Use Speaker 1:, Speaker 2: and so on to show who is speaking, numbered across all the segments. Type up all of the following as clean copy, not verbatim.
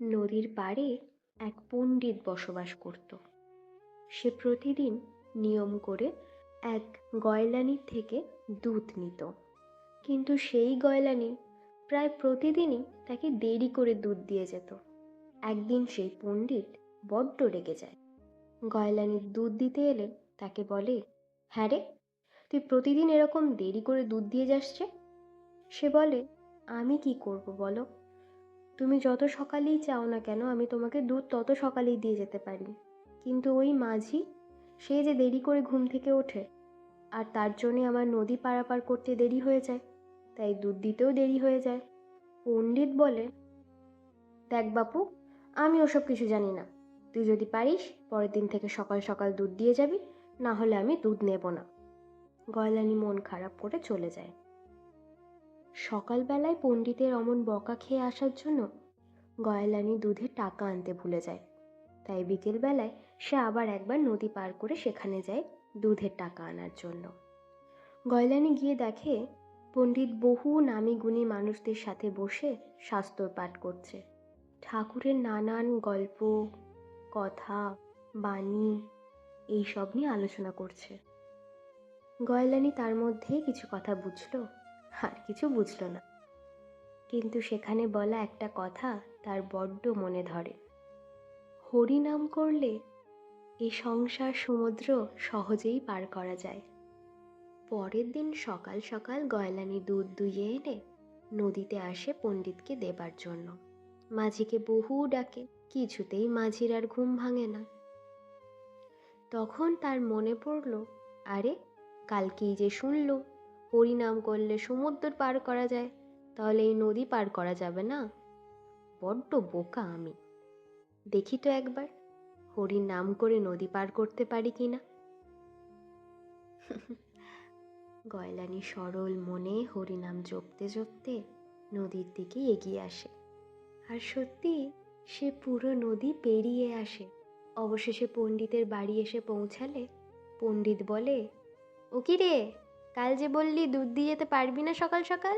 Speaker 1: নদীর পাড়ে এক পণ্ডিত বসবাস করত। সে প্রতিদিন নিয়ম করে এক গয়লানির থেকে দুধ নিত, কিন্তু সেই গয়লানি প্রায় প্রতিদিনই তাকে দেরি করে দুধ দিয়ে যেত। একদিন সেই পণ্ডিত বড্ড রেগে যায়। গয়লানির দুধ দিতে এলে তাকে বলে, হ্যাঁ রে, তুই প্রতিদিন এরকম দেরি করে দুধ দিয়ে যাস যে? সে বলে, আমি কি করব বলো, তুমি যত সকালেই চাও না কেন আমি তোমাকে দুধ তত সকালেই দিয়ে যেতে পারি, কিন্তু ওই মাঝি, সে যে দেরি করে ঘুম থেকে ওঠে, আর তার জন্যে আমার নদী পারাপার করতে দেরি হয়ে যায়, তাই দুধ দিতেও দেরি হয়ে যায়। পণ্ডিত বলে, দেখ বাপু, আমি ওসব কিছু জানি না। তুই যদি পারিস পরের দিন থেকে সকাল সকাল দুধ দিয়ে যাবি, না হলে আমি দুধ নেব না। গয়লানি মন খারাপ করে চলে যায়। সকালবেলায় পণ্ডিতের অমন বকা খেয়ে আসার জন্য গয়লানি দুধের টাকা আনতে ভুলে যায়। তাই বিকেলবেলায় সে আবার একবার নদী পার করে সেখানে যায় দুধের টাকা আনার জন্য। গয়লানি গিয়ে দেখে পণ্ডিত বহু নামি গুণী মানুষদের সাথে বসে শাস্ত্র পাঠ করছে। ঠাকুরের নানান গল্প, কথা, বাণী এইসব নিয়ে আলোচনা করছে। গয়লানি তার মধ্যে কিছু কথা বুঝলো, আর কিছু বুঝলো না, কিন্তু সেখানে বলা একটা কথা তার বড্ড মনে ধরে। হরি নাম করলে এই সংসার সমুদ্র সহজেই পার করা যায়। পরের দিন সকাল সকাল গয়লানি দুধ দুইয়ে এনে নদীতে আসে পণ্ডিতকে দেবার জন্য। মাঝিকে বহু ডাকে, কিছুতেই মাঝির আর ঘুম ভাঙে না। তখন তার মনে পড়ল, আরে কালকেই যে শুনলুম হরি নাম করলে সমুদ্র পার করা যায়, তাহলে এই নদী পার করা যাবে না? বড্ড বোকা আমি, দেখি তো একবার হরির নাম করে নদী পার করতে পারি কিনা। গয়লানি সরল মনে হরিনাম জপতে জপতে নদীর দিকে এগিয়ে আসে, আর সত্যি সে পুরো নদী পেরিয়ে আসে। অবশেষে পণ্ডিতের বাড়ি এসে পৌঁছালে পণ্ডিত বলে, ও কি রে, কাল যে বললি দুধ দিয়ে যেতে পারবি না সকাল সকাল,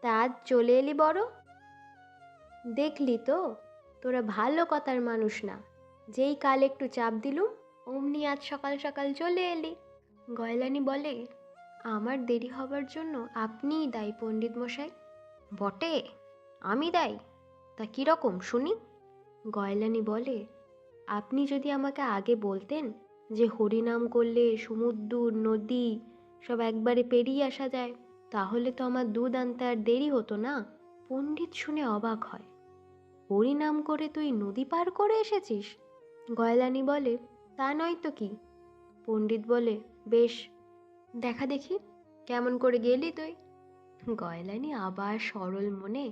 Speaker 1: তা আজ চলে এলি বড়? দেখলি তো, তোরা ভালো কথার মানুষ না, যেই কাল একটু চাপ দিলুম অমনি আজ সকাল সকাল চলে এলি। গয়লানি বলে, আমার দেরি হবার জন্য আপনিই দায়ী পণ্ডিত মশাই। বটে, আমি দায়ী? তা কীরকম শুনি? গয়লানি বলে, আপনি যদি আমাকে আগে বলতেন যে হরিনাম করলে সমুদ্র নদী সব একবারে পেরিয়ে আসা যায়, তাহলে তো আমার দুধ আনতে আর দেরি হতো না। পণ্ডিত শুনে অবাক হয়, হরিনাম করে তুই নদী পার করে এসেছিস? গয়লানি বলে, তা নয় তো কি। পণ্ডিত বলে, বেশ, দেখা দেখি কেমন করে গেলি তুই। গয়লানি আবার সরল মনে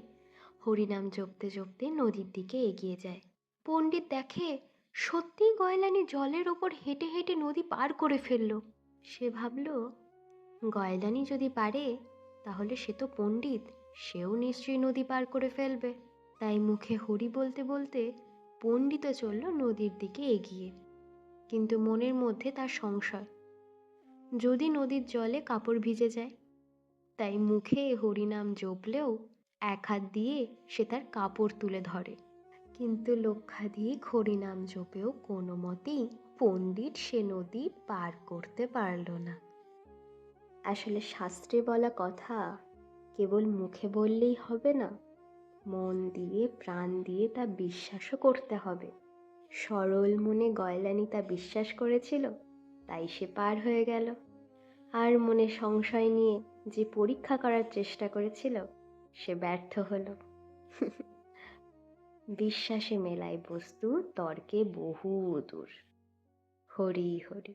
Speaker 1: হরিনাম জপতে জপতে নদীর দিকে এগিয়ে যায়। পণ্ডিত দেখে সত্যিই গয়লানি জলের ওপর হেঁটে হেঁটে নদী পার করে ফেলল। সে ভাবল, গয়লানি যদি পারে তাহলে সে তো পণ্ডিত, সেও নিশ্চয়ই নদী পার করে ফেলবে। তাই মুখে হরি বলতে বলতে পণ্ডিতও চলল নদীর দিকে এগিয়ে। কিন্তু মনের মধ্যে তার সংশয়, যদি নদীর জলে কাপড় ভিজে যায়। তাই মুখে হরিনাম জপলেও এক হাত দিয়ে সে তার কাপড় তুলে ধরে, কিন্তু লক্ষাধিক হরিনাম জপেও কোনো মতেই পণ্ডিত সে নদী পার করতে পারল না। আসলে শাস্ত্রে বলা কথা কেবল মুখে বললেই হবে না, মন দিয়ে প্রাণ দিয়ে তা বিশ্বাসও করতে হবে। সরল মনে গয়লানি তা বিশ্বাস করেছিল, তাই সে পার হয়ে গেল। আর মনে সংশয় নিয়ে যে পরীক্ষা করার চেষ্টা করেছিল সে ব্যর্থ হলো। বিশ্বাসে মেলায় বস্তু, তর্কে বহু দূর। হরি হরি।